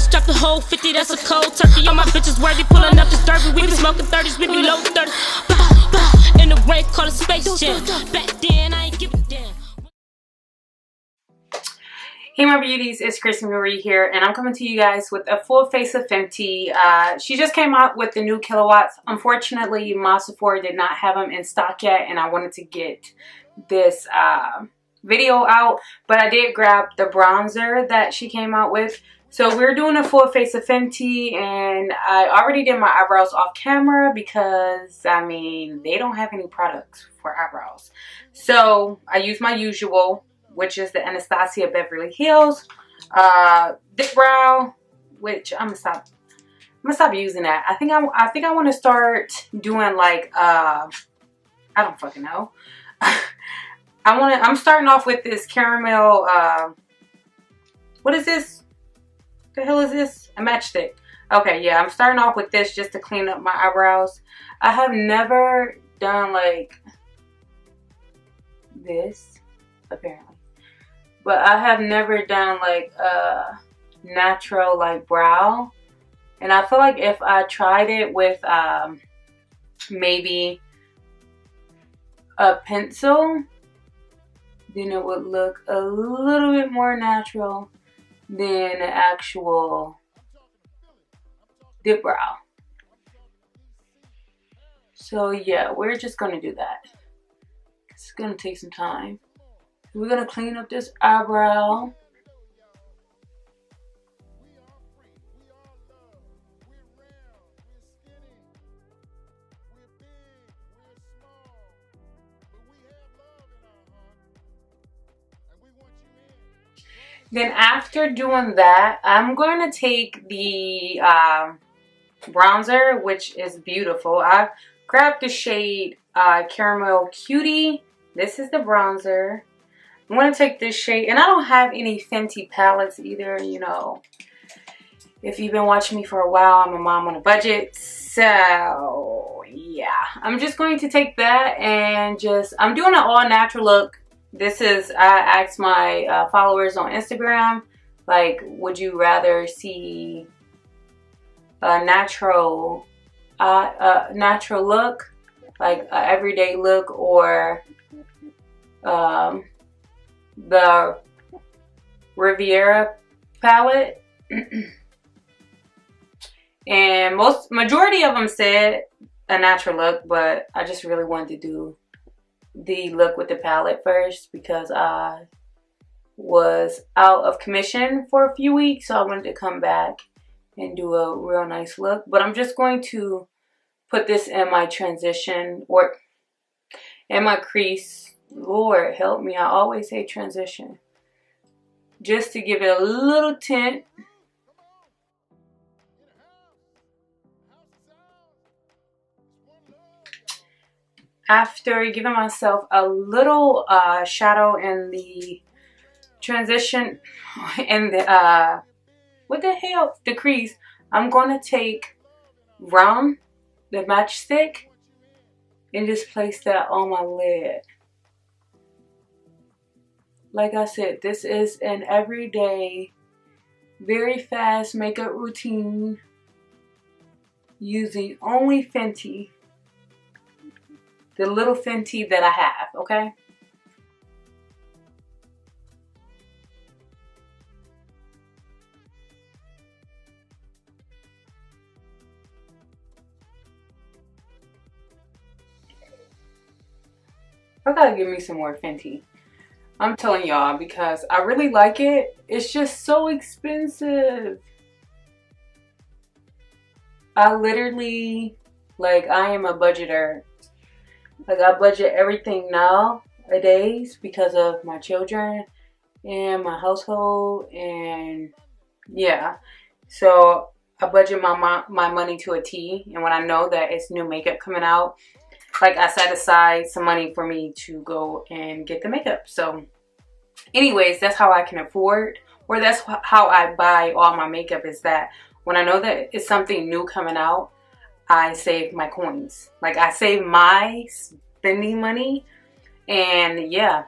Just drop the whole 50, that's a cold turkey. All my bitches worthy, pulling up this derby. We be smoking 30s, we be low 30s. Bah, bah, in the rain, call it Space Jam. Back then, I ain't give a damn. Hey my beauties, it's Crissy Marie here, and I'm coming to you guys with a full face of Fenty. She just came out with the new kilowatts. Unfortunately, my Sephora did not have them in stock yet, and I wanted to get this video out, but I did grab the bronzer that she came out with. So we're doing a full face of Fenty, and I already did my eyebrows off camera because, I mean, they don't have any products for eyebrows. So I used my usual, which is the Anastasia Beverly Hills Thick Brow, which I'm gonna stop using that. I think I want to start doing like I don't fucking know. I'm starting off with this caramel what is this? The hell is this? A matchstick. Okay, yeah, I'm starting off with this just to clean up my eyebrows. I have never done like this, apparently. But I have never done like a natural like brow. And I feel like if I tried it with maybe a pencil, then it would look a little bit more natural than an actual dip brow. So yeah, we're just gonna do that. It's gonna take some time. We're gonna clean up this eyebrow. Then after doing that, I'm going to take the bronzer, which is beautiful. I grabbed the shade Caramel Cutie. This is the bronzer. I'm going to take this shade, and I don't have any Fenty palettes either, you know. If you've been watching me for a while, I'm a mom on a budget. So, yeah. I'm just going to take that and I'm doing an all natural look. This is, I asked my followers on Instagram, like, would you rather see a natural look, like an everyday look, or the Riviera palette? And majority of them said a natural look, but I just really wanted to do the look with the palette first because I was out of commission for a few weeks, so I wanted to come back and do a real nice look. But I'm just going to put this in my transition, or in my crease. Lord help me, I always say transition, just to give it a little tint. After giving myself a little shadow in the transition, in the what the hell, the crease, I'm going to take Rum, the matchstick, and just place that on my lid. Like I said, this is an everyday, very fast makeup routine using only Fenty. The little Fenty that I have, okay? I gotta give me some more Fenty. I'm telling y'all, because I really like it. It's just so expensive. I literally, like, I am a budgeter. Like, I budget everything nowadays because of my children and my household, and yeah. So I budget my money to a T, and when I know that it's new makeup coming out, like, I set aside some money for me to go and get the makeup. So anyways, that's how I can afford, or that's how I buy all my makeup, is that when I know that it's something new coming out, I save my coins. Like, I save my spending money, and yeah,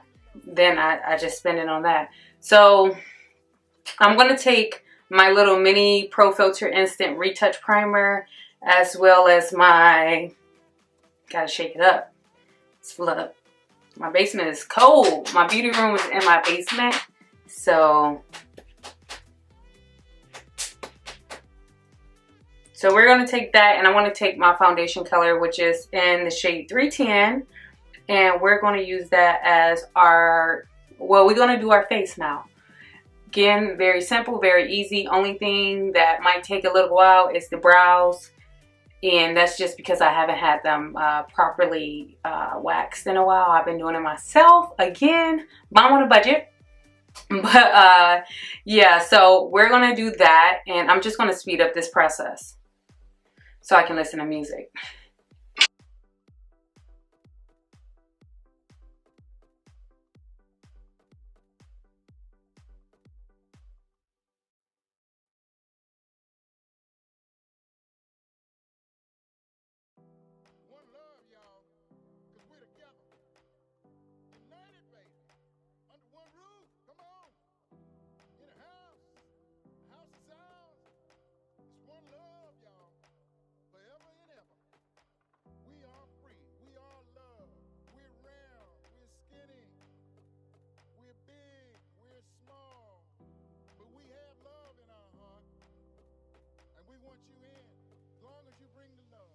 then I just spend it on that. So I'm gonna take my little mini Pro Filter Instant Retouch Primer, as well as my, gotta shake it up, it's full up. My basement is cold. My beauty room is in my basement, so we're going to take that, and I want to take my foundation color, which is in the shade 310, and we're going to use that as our, well, we're going to do our face now. Again, very simple, very easy. Only thing that might take a little while is the brows, and that's just because I haven't had them properly waxed in a while. I've been doing it myself. Again, mom on a budget. But yeah, so we're going to do that, and I'm just going to speed up this process so I can listen to music. One love, y'all, because we're together. United, baby. Under one roof. Come on. In a house. A house of sounds. It's one love, y'all. Forever and ever. We are free. We are love. We're round. We're skinny. We're big. We're small. But we have love in our heart. And we want you in as long as you bring the love.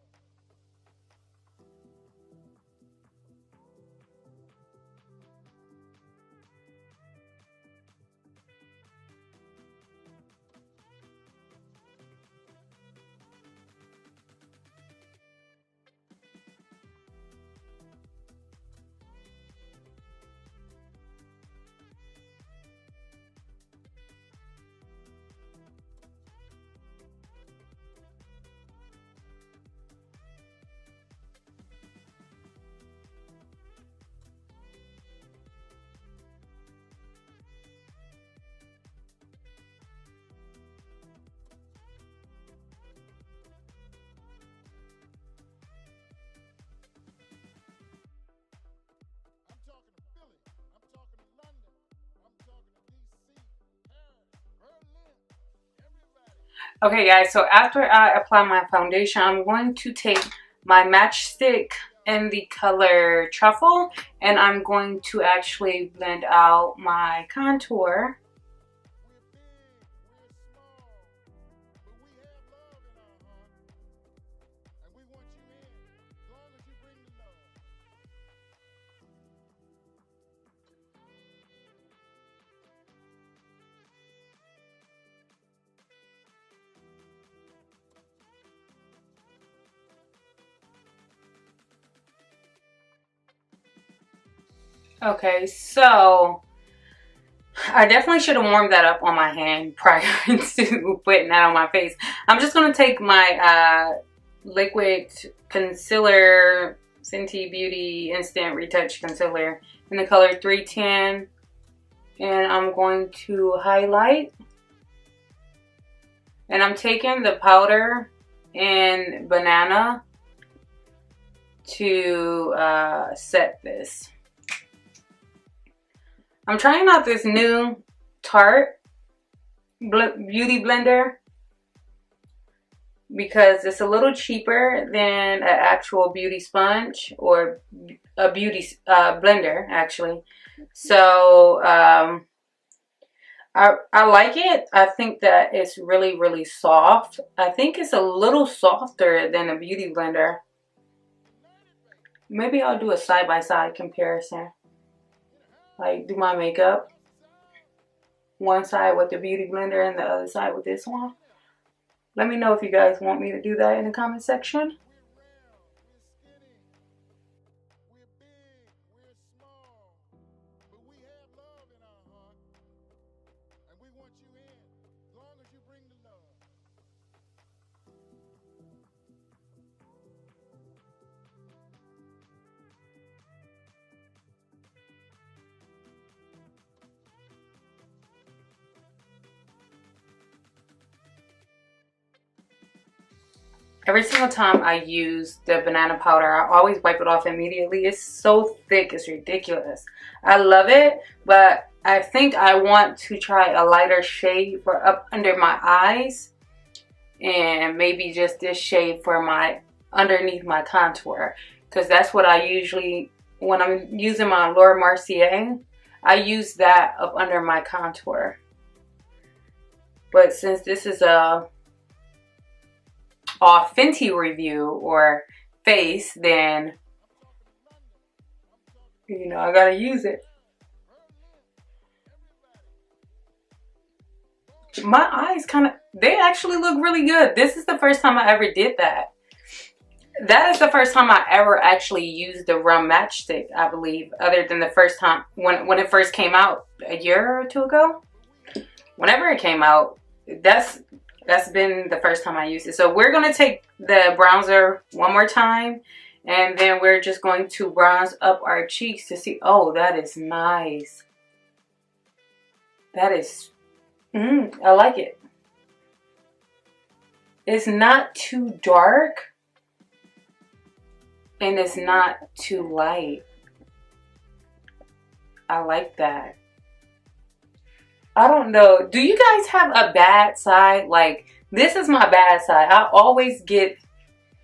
Okay guys, so after I apply my foundation, I'm going to take my matchstick in the color Truffle, and I'm going to actually blend out my contour. Okay, so I definitely should have warmed that up on my hand prior to putting that on my face. I'm just going to take my liquid concealer, Fenty Beauty Instant Retouch Concealer in the color 310, and I'm going to highlight. And I'm taking the powder in Banana to set this. I'm trying out this new Tarte beauty blender because it's a little cheaper than an actual beauty sponge or a beauty blender actually. So I like it. I think that it's really soft. I think it's a little softer than a beauty blender. Maybe I'll do a side-by-side comparison. Like do my makeup one side with the beauty blender and the other side with this one. Let me know if you guys want me to do that in the comment section. Every single time I use the banana powder, I always wipe it off immediately. It's so thick, it's ridiculous. I love it, but I think I want to try a lighter shade for up under my eyes, and maybe just this shade for my underneath my contour, because that's what I usually, when I'm using my Laura Mercier, I use that up under my contour. But since this is a Fenty review or face, then you know I gotta use it. My eyes kind of, they actually look really good. This is the first time I ever did that. That is the first time I ever actually used the rum matchstick, I believe, other than the first time when it first came out a year or two ago. Whenever it came out, that's been the first time I used it. So we're going to take the bronzer one more time, and then we're just going to bronze up our cheeks to see. Oh, that is nice. That is, I like it. It's not too dark, and it's not too light. I like that. I don't know. Do you guys have a bad side? Like, this is my bad side. I always get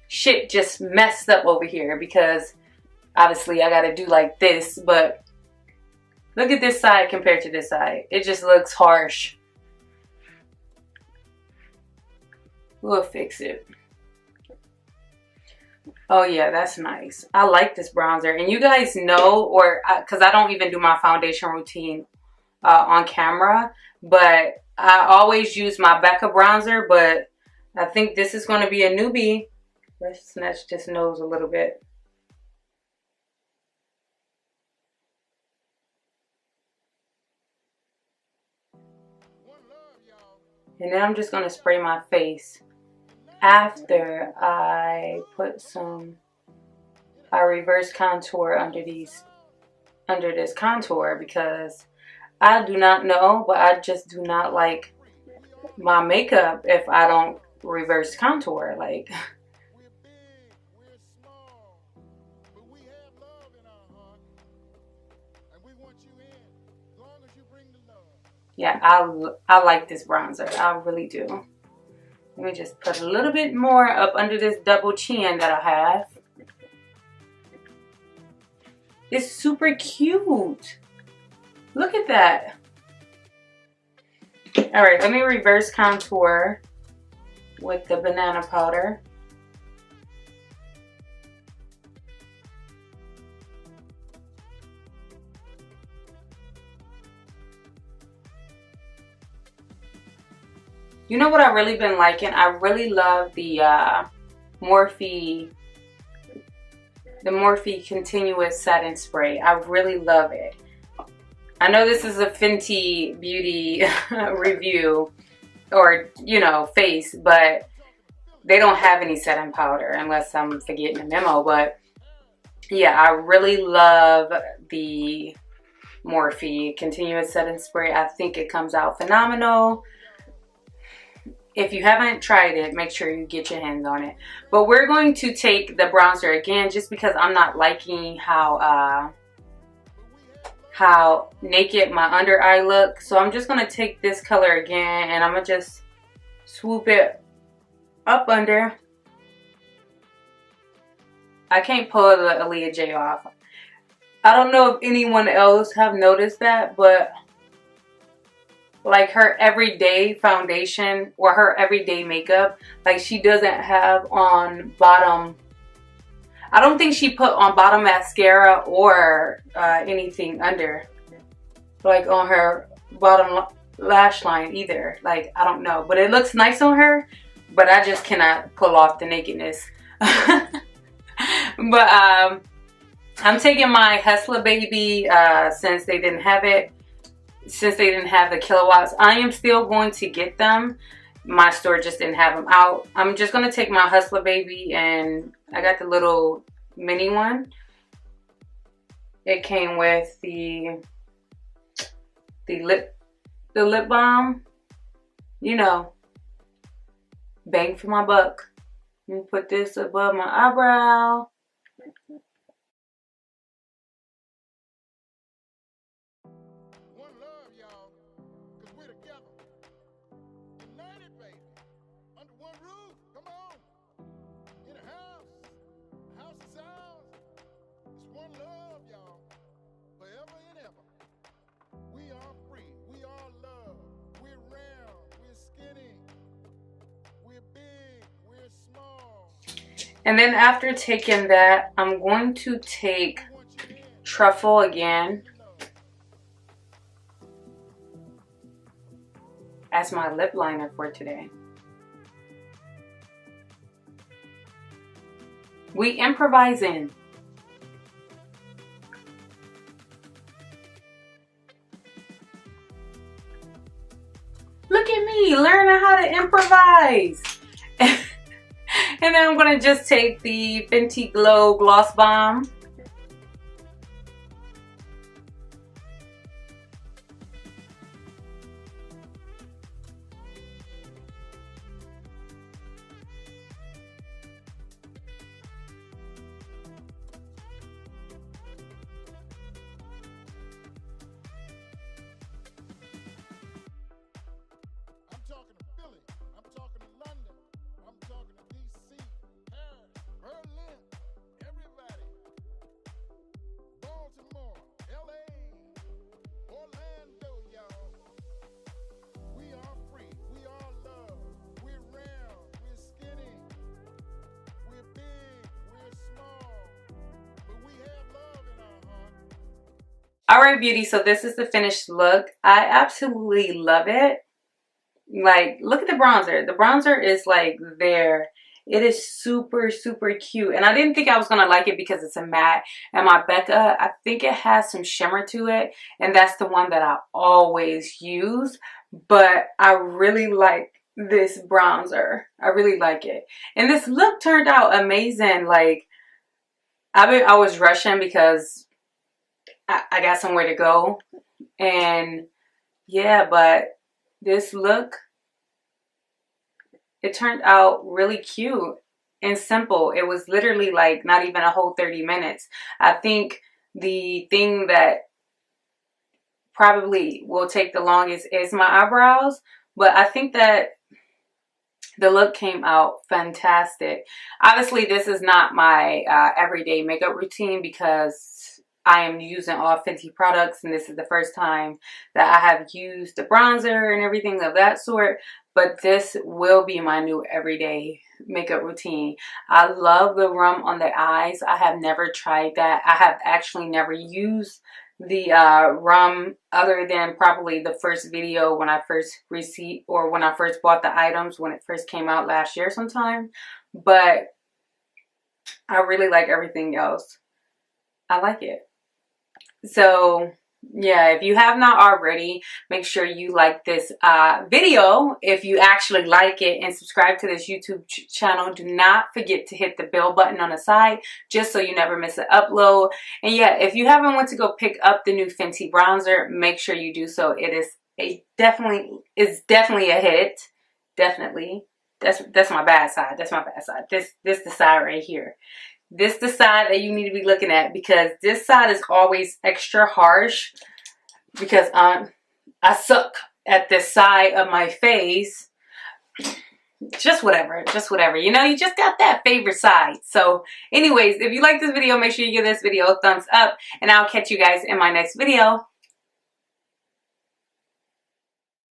shit just messed up over here because obviously I gotta do like this, but look at this side compared to this side. It just looks harsh. We'll fix it. Oh yeah, that's nice. I like this bronzer. And you guys know, or because I don't even do my foundation routine on camera, but I always use my Becca bronzer, but I think this is going to be a newbie. Let's snatch this nose a little bit. And then I'm just going to spray my face after I put some, I reverse contour under this contour, because I do not know, but I just do not like my makeup if I don't reverse contour. Like, We're small, but we have love in our heart, and we want you in as long as you bring the love. yeah, I like this bronzer. I really do. Let me just put a little bit more up under this double chin that I have. It's super cute. Look at that. All right, let me reverse contour with the banana powder. You know what I've really been liking? I really love the Morphe Continuous Satin Spray. I really love it. I know this is a Fenty Beauty review, or, you know, face, but they don't have any setting powder unless I'm forgetting the memo. But yeah, I really love the Morphe Continuous Setting Spray. I think it comes out phenomenal. If you haven't tried it, make sure you get your hands on it. But we're going to take the bronzer again, just because I'm not liking how naked my under eye look. So I'm just going to take this color again, and I'm going to just swoop it up under. I can't pull the Aaliyah J off. I don't know if anyone else have noticed that, but like her everyday foundation or her everyday makeup, like she doesn't have on bottom, I don't think she put on bottom mascara or anything under, like on her bottom lash line either. Like, I don't know, but it looks nice on her, but I just cannot pull off the nakedness. But I'm taking my Hustler Baby, since they didn't have it. Since they didn't have the kilowatts, I am still going to get them. My store just didn't have them out. I'm just going to take my Hustler Baby, and I got the little mini one. It came with the lip balm. You know, bang for my buck. Let me put this above my eyebrow. One love. love, y'all. Forever and ever. We are free. We are love. We're round. We're skinny. We're big. We're small. And then after taking that, I'm going to take We want you in. truffle again as my lip liner for today. We improvising. Look at me learning how to improvise. And then I'm gonna just take the Fenty Glow Gloss Bomb. I'm talking to Philly. I'm talking to London. I'm talking to DC, Paris, Berlin, everybody. Baltimore, LA, Orlando, y'all. We are free. We are love. We're round. We're skinny. We're big. We're small. But we have love in our heart. Alright, beauty, so this is the finished look. I absolutely love it. Like, look at the bronzer. The bronzer is like there. It is super, super cute. And I didn't think I was going to like it because it's a matte. And my Becca, I think it has some shimmer to it. And that's the one that I always use. But I really like this bronzer. I really like it. And this look turned out amazing. Like, I was rushing because I got somewhere to go. And yeah, but this look, it turned out really cute and simple. It was literally like not even a whole 30 minutes. I think the thing that probably will take the longest is my eyebrows, but I think that the look came out fantastic. Obviously, this is not my everyday makeup routine because I am using all Fenty products and this is the first time that I have used the bronzer and everything of that sort. But this will be my new everyday makeup routine. I love the rum on the eyes. I have never tried that. I have actually never used the rum other than probably the first video when I first received or when I first bought the items when it first came out last year sometime. But I really like everything else. I like it. So yeah, if you have not already, make sure you like this video if you actually like it, and subscribe to this YouTube channel. Do not forget to hit the bell button on the side just so you never miss an upload. And yeah, if you haven't went to go pick up the new Fenty bronzer, make sure you do so. It is definitely a hit. Definitely. That's my bad side. That's my bad side. This the side right here. This the side that you need to be looking at, because this side is always extra harsh because I suck at this side of my face. Just whatever. You know, you just got that favorite side. So anyways, if you like this video, make sure you give this video a thumbs up, and I'll catch you guys in my next video.